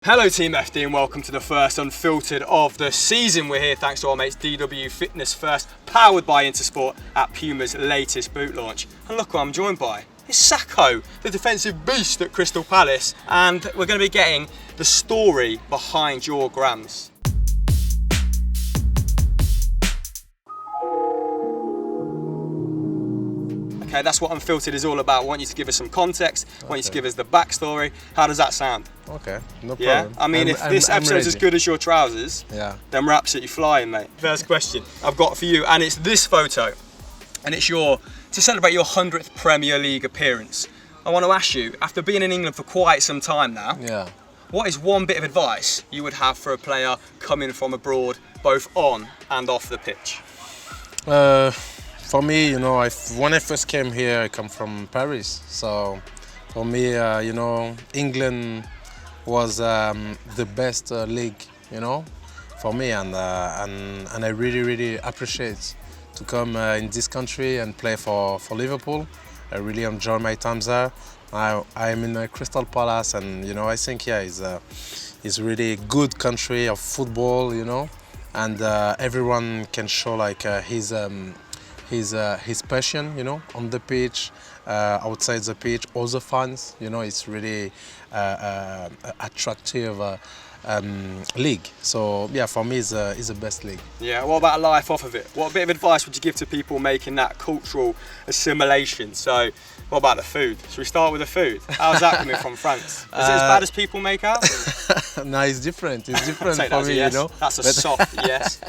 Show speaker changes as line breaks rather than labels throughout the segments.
Hello Team FD and welcome to the first Unfiltered of the season. We're here thanks to our mates DW Fitness First, powered by Intersport at Puma's latest boot launch. And look who I'm joined by. It's Sakho, the defensive beast at Crystal Palace, and we're going to be getting the story behind your grams. Okay, that's what Unfiltered is all about. I want you to give us some context, I want you to give us the backstory. How does that sound?
Okay, no problem.
Yeah, I mean, if this episode's as good as your trousers, then we're absolutely flying, mate. First question I've got for you, and it's this photo, and it's to celebrate your 100th Premier League appearance. I want to ask you, after being in England for quite some time now, what is one bit of advice you would have for a player coming from abroad, both on and off the pitch?
For me, when I first came here, I come from Paris. So for me, England was the best league, for me, and I really appreciate to come in this country and play for Liverpool. I really enjoy my time there. I'm in Crystal Palace, and I think it's really good country of football, and everyone can show like his passion, on the pitch, outside the pitch, all the fans, it's really attractive league. So yeah, for me, it's the best league.
Yeah. What about life off of it? What bit of advice would you give to people making that cultural assimilation? So, what about the food? Should we start with the food? How's that coming from France? Is it as bad as people make out?
No, it's different. It's different for me,
yes. That's a soft yes.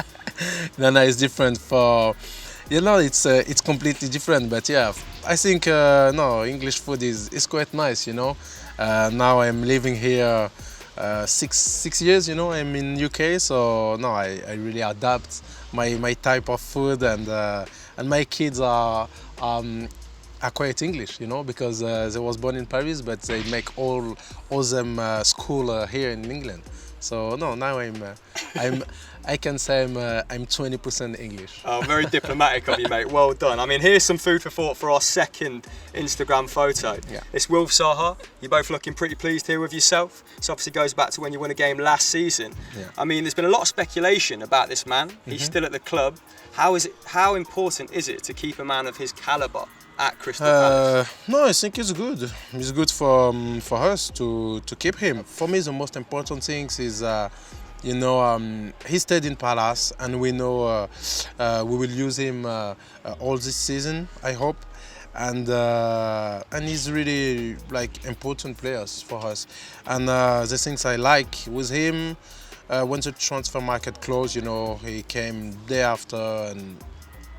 No, it's different for. It's completely different, but yeah, I think English food is quite nice. Now I'm living here 6 years. I'm in UK, so I really adapt my type of food, and my kids are quite English, because they was born in Paris, but they make all them school here in England. So now I can say I'm 20% English.
Oh, very diplomatic of you, mate. Well done. I mean, here's some food for thought for our second Instagram photo.
Yeah.
It's Wilf Zaha. You're both looking pretty pleased here with yourself. This obviously goes back to when you won a game last season.
Yeah.
I mean, there's been a lot of speculation about this man. He's still at the club. How important is it to keep a man of his calibre at Crystal Palace?
No, I think it's good. It's good for us to keep him. For me, the most important thing is, he stayed in Palace, and we know we will use him all this season, I hope. And he's really like important players for us. And the things I like with him, when the transfer market closed, he came day after and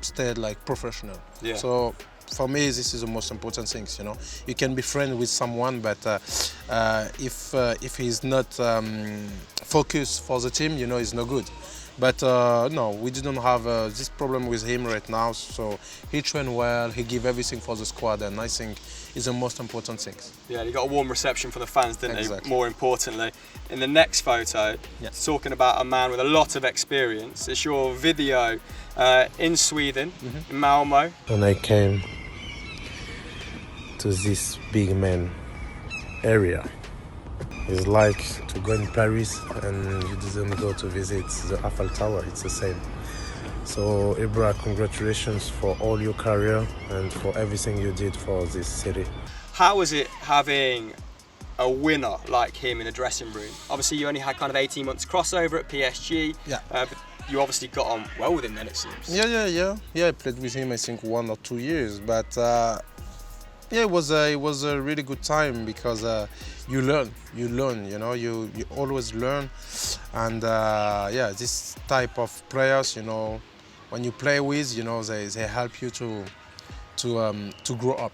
stayed like professional.
Yeah.
So for me, this is the most important things. You can be friends with someone, but if he's not focused for the team, it's no good. But no, we didn't have this problem with him right now. So he trained well, he gave everything for the squad, and I think it's the most important things.
Yeah, he got a warm reception from the fans, didn't
Exactly.
he? More importantly, in the next photo, it's talking about a man with a lot of experience. It's your video in Sweden, in Malmo.
When I came to this big man area, it's like to go in Paris and you didn't go to visit the Eiffel Tower. It's the same. So Ibra, congratulations for all your career and for everything you did for this city.
How was it having a winner like him in a dressing room? Obviously you only had kind of 18 months crossover at PSG.
Yeah.
But you obviously got on well with him then, it seems.
Yeah, I played with him I think 1 or 2 years, but it was a really good time because you learn, you always learn, and this type of players, when you play with, they help you to grow up,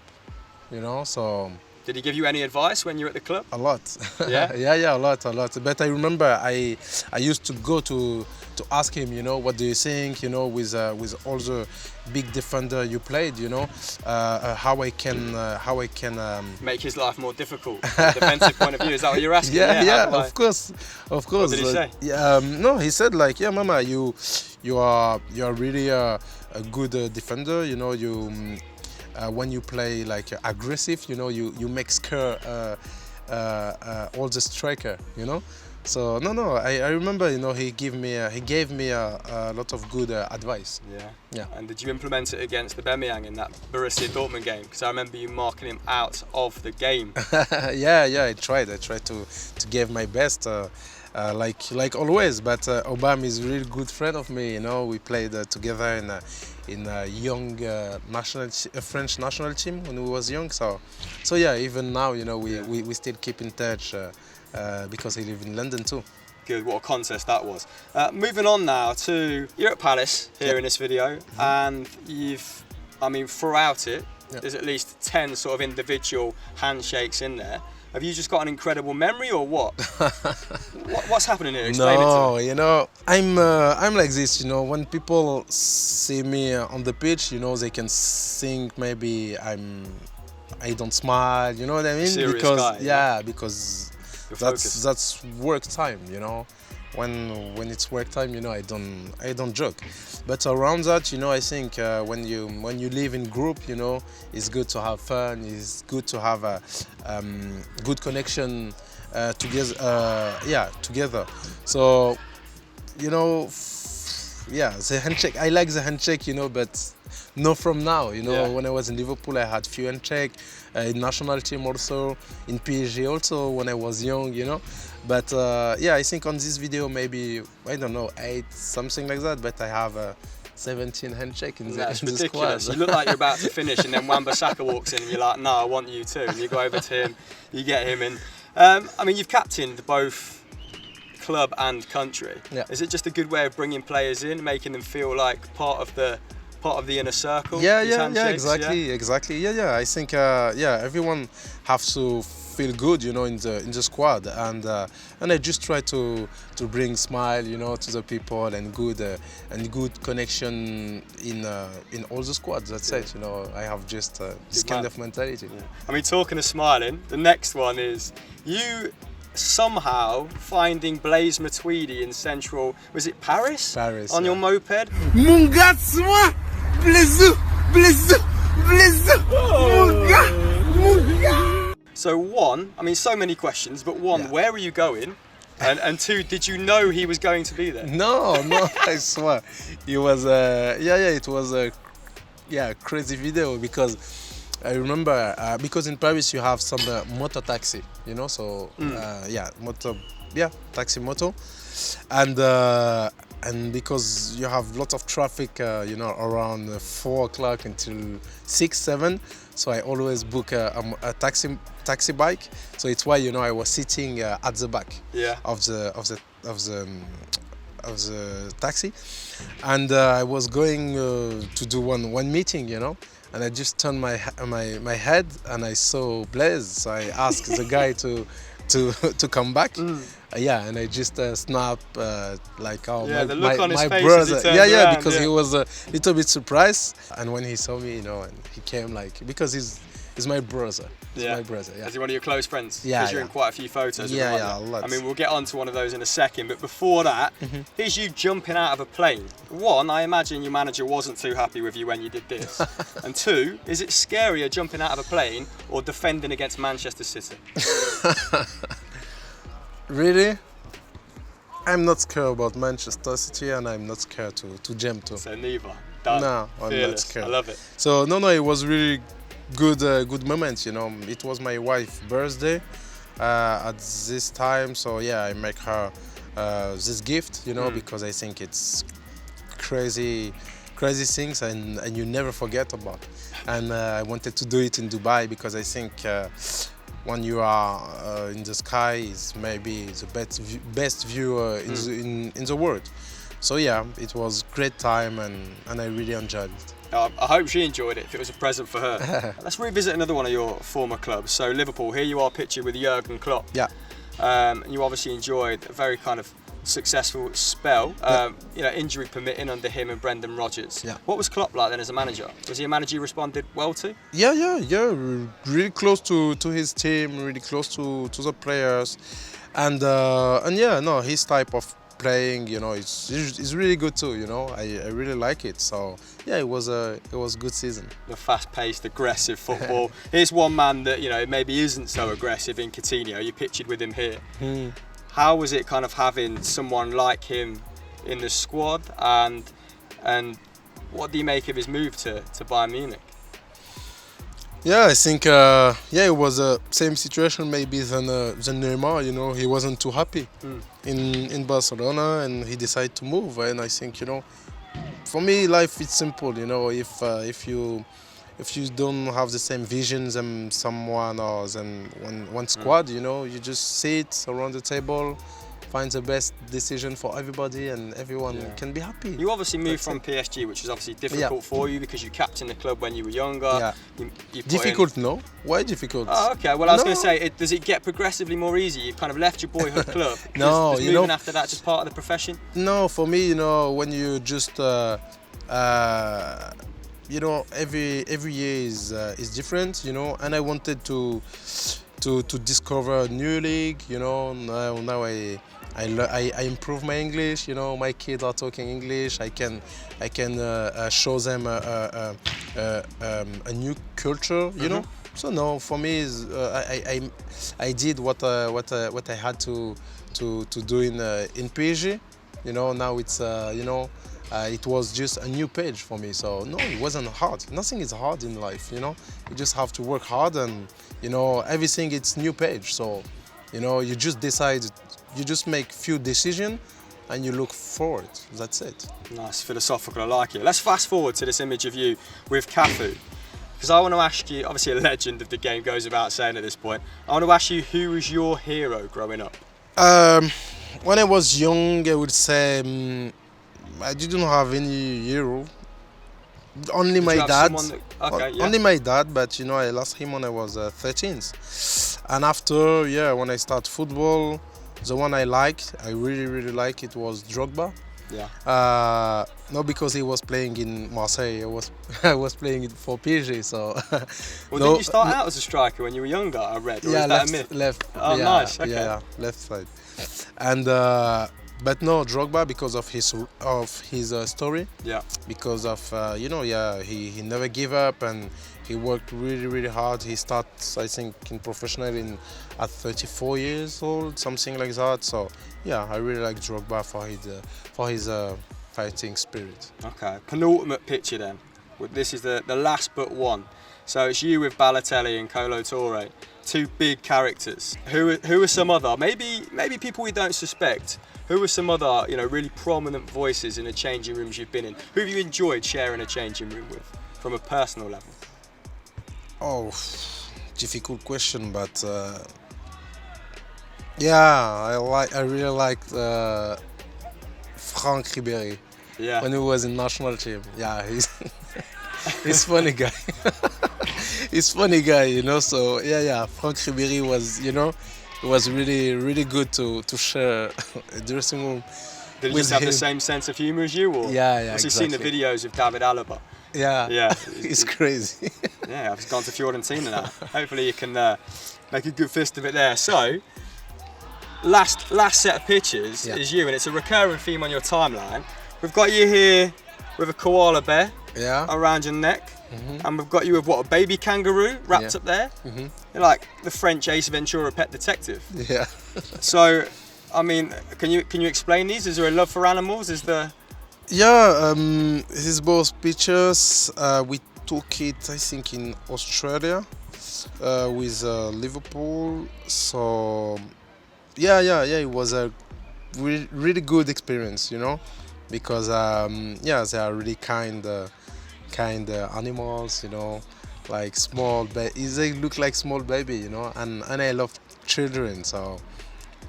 so.
Did he give you any advice when you were at the club?
A lot.
Yeah?
Yeah, a lot. But I remember I used to go to ask him, what do you think, with all the big defender you played, how I can
make his life more difficult from a defensive point of view. Is that what you're asking?
Yeah, of course.
What did he say?
No, he said like, Mama, you are really a good defender. When you play like aggressive, you make scare all the striker, So no, I remember, you know, he gave me a lot of good advice.
Yeah. And did you implement it against the Aubameyang in that Borussia Dortmund game? Because I remember you marking him out of the game.
Yeah, I tried to give my best, like always. But Aubame is a really good friend of me. You know, we played together in a young French national team when we was young. So yeah, even now, you know, we still keep in touch because he lives in London too.
Good, what a contest that was. Moving on now to, you're at Palace here in this video, and throughout it, there's at least 10 sort of individual handshakes in there. Have you just got an incredible memory, or what? What's happening here? Explain it to me.
You know, I'm like this. You know, when people see me on the pitch, you know, they can think maybe I don't smile. You know what I mean?
Serious
because
guy,
because that's work time. You know, when it's work time, you know, I don't joke. But around that, you know, I think when you live in group, you know, it's good to have fun. It's good to have a good connection together. So, you know, the handshake. I like the handshake, you know, but not from now. You know, when I was in Liverpool, I had few handshake. In national team also, in PSG also when I was young, you know. But I think on this video maybe, I don't know, 8, something like that, but I have 17 handshake in the squad.
You look like you're about to finish, and then Sakho walks in and you're like, no, I want you too. And you go over to him, you get him in. I mean, you've captained both club and country.
Yeah.
Is it just a good way of bringing players in, making them feel like part of the inner circle?
Exactly. I think everyone has to feel good, you know, in the squad, and I just try to bring smile, you know, to the people, and good connection in all the squads. That's it, you know. I have just this kind of mentality.
Yeah. I mean, talking of smiling, the next one is you somehow finding Blaise Matuidi in central, was it Paris? On your moped? So one, I mean, so many questions, but one, where were you going? And two, did you know he was going to be there?
No, I swear. It was it was a crazy video, because I remember because in Paris you have some motor taxi, you know, so taxi moto, and because you have lots of traffic, you know, around 4 o'clock until 6, 7, so I always book a taxi bike. So it's why, you know, I was sitting at the back of the taxi, and I was going to do one meeting, you know, and I just turned my head and I saw Blaise. So I asked the guy to come back. And I just snap like, oh, my brother. Because he was a little bit surprised, and when he saw me, you know, and he came like, because he's my brother. My brother. Yeah.
Is he one of your close friends?
Yeah.
Because you're in quite a few photos.
A lot.
I mean, we'll get on to one of those in a second, but before that, here's you jumping out of a plane. One, I imagine your manager wasn't too happy with you when you did this. And two, is it scarier jumping out of a plane or defending against Manchester City?
Really? I'm not scared about Manchester City, and I'm not scared to jump to.
So neither? Done.
No, I'm
Fearless.
not scared.
I love it.
So no, it was really good moment, you know. It was my wife's birthday at this time, so yeah, I make her this gift, you know, because I think it's crazy things, and you never forget about. And I wanted to do it in Dubai, because I think when you are in the sky is maybe the best view in the world. So yeah, it was great time, and I really enjoyed it.
I hope she enjoyed it, if it was a present for her. Let's revisit another one of your former clubs. So Liverpool, here you are pictured with Jurgen Klopp.
Yeah.
You obviously enjoyed a very kind of successful spell, you know, injury permitting under him and Brendan Rodgers.
Yeah.
What was Klopp like then as a manager? Was he a manager you responded well to?
Yeah. Really close to his team, really close to the players, and his type of playing, you know, it's really good too, you know. I really like it. So yeah, it was a good season.
The fast-paced, aggressive football. Here's one man that, you know, maybe isn't so aggressive in Coutinho. You pictured with him here. how was it kind of having someone like him in the squad, and what do you make of his move to Bayern Munich?
Yeah, I think it was the same situation maybe than Neymar. You know, he wasn't too happy in Barcelona, and he decided to move. And I think, you know, for me, life is simple. You know, if you don't have the same visions as someone or than one squad, you know, you just sit around the table, find the best decision for everybody, and everyone can be happy.
You obviously moved from PSG, which is obviously difficult for you because you captained the club when you were younger.
Yeah. Difficult, no? Why difficult?
Oh, okay. Well, I was going to say, does it get progressively more easy? You've kind of left your boyhood club.
No,
is moving after that just part of the profession?
No, for me, you know, when you just you know, every year is different, you know, and I wanted to discover a new league, you know. Now I improve my English, you know. My kids are talking English. I can show them a new culture, you know. So no, for me, I did what I had to do in PSG, you know. Now it's you know. It was just a new page for me, so no, it wasn't hard. Nothing is hard in life, you know. You just have to work hard, and you know, everything it's new page. So, you know, you just decide, you just make few decisions, and you look forward. That's it.
Nice, philosophical. I like it. Let's fast forward to this image of you with Cafu, because I want to ask you. Obviously, a legend of the game goes without saying at this point. I want to ask you, who was your hero growing up?
When I was young, I would say. I didn't have any hero. Only my dad. Only my dad, but you know, I lost him when I was 13. And after, when I started football, the one I liked, I really liked, it was Drogba.
Yeah.
Not because he was playing in Marseille. I was playing it for PSG. So.
Well, did you start out as a striker when you were younger? I read. Or is that a myth?
Left.
Oh,
yeah,
nice. Okay.
Yeah, left side. And. But no, Drogba, because of his story. Yeah. Because of you know, he never gave up, and he worked really hard. He started, I think, in professional at 34 years old, something like that. So yeah, I really like Drogba for his fighting spirit.
Okay, penultimate picture then. This is the last but one. So it's you with Balotelli and Kolo Touré, two big characters. Who are some other, maybe people we don't suspect. Who are some other, you know, really prominent voices in the changing rooms you've been in? Who have you enjoyed sharing a changing room with, from a personal level?
Oh, difficult question, but I really liked Franck Ribéry. Yeah. When he was in national team. Yeah, he's funny guy. He's funny guy, you know. So Franck Ribéry was, you know. It was really good to share a dressing room.
Did he just have the same sense of humour as you? Or
yeah,
has he
exactly.
seen the videos of David Alaba?
Yeah, it's crazy.
Yeah, I've gone to Fiorentina now. Hopefully you can make a good fist of it there. So, last set of pictures is you, and it's a recurring theme on your timeline. We've got you here with a koala bear around your neck. And we've got you with what, a baby kangaroo wrapped up there? You're like the French Ace Ventura pet detective.
Yeah.
So, I mean, can you explain these? Is there a love for animals? Is there?
Yeah, these both pictures, we took it, I think, in Australia with Liverpool. So, it was a really good experience, you know, because they are really kind animals, you know, like small they look like small baby, you know, and I love children, so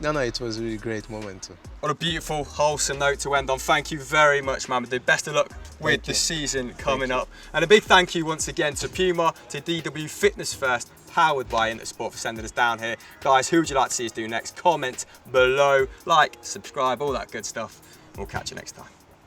it was a really great moment too.
What a beautiful, wholesome note to end on. Thank you very much, Mamadou. Best of luck with the season coming up. And a big thank you once again to Puma, to DW Fitness First, powered by Intersport, for sending us down here. Guys, who would you like to see us do next? Comment below, like, subscribe, all that good stuff. We'll catch you next time.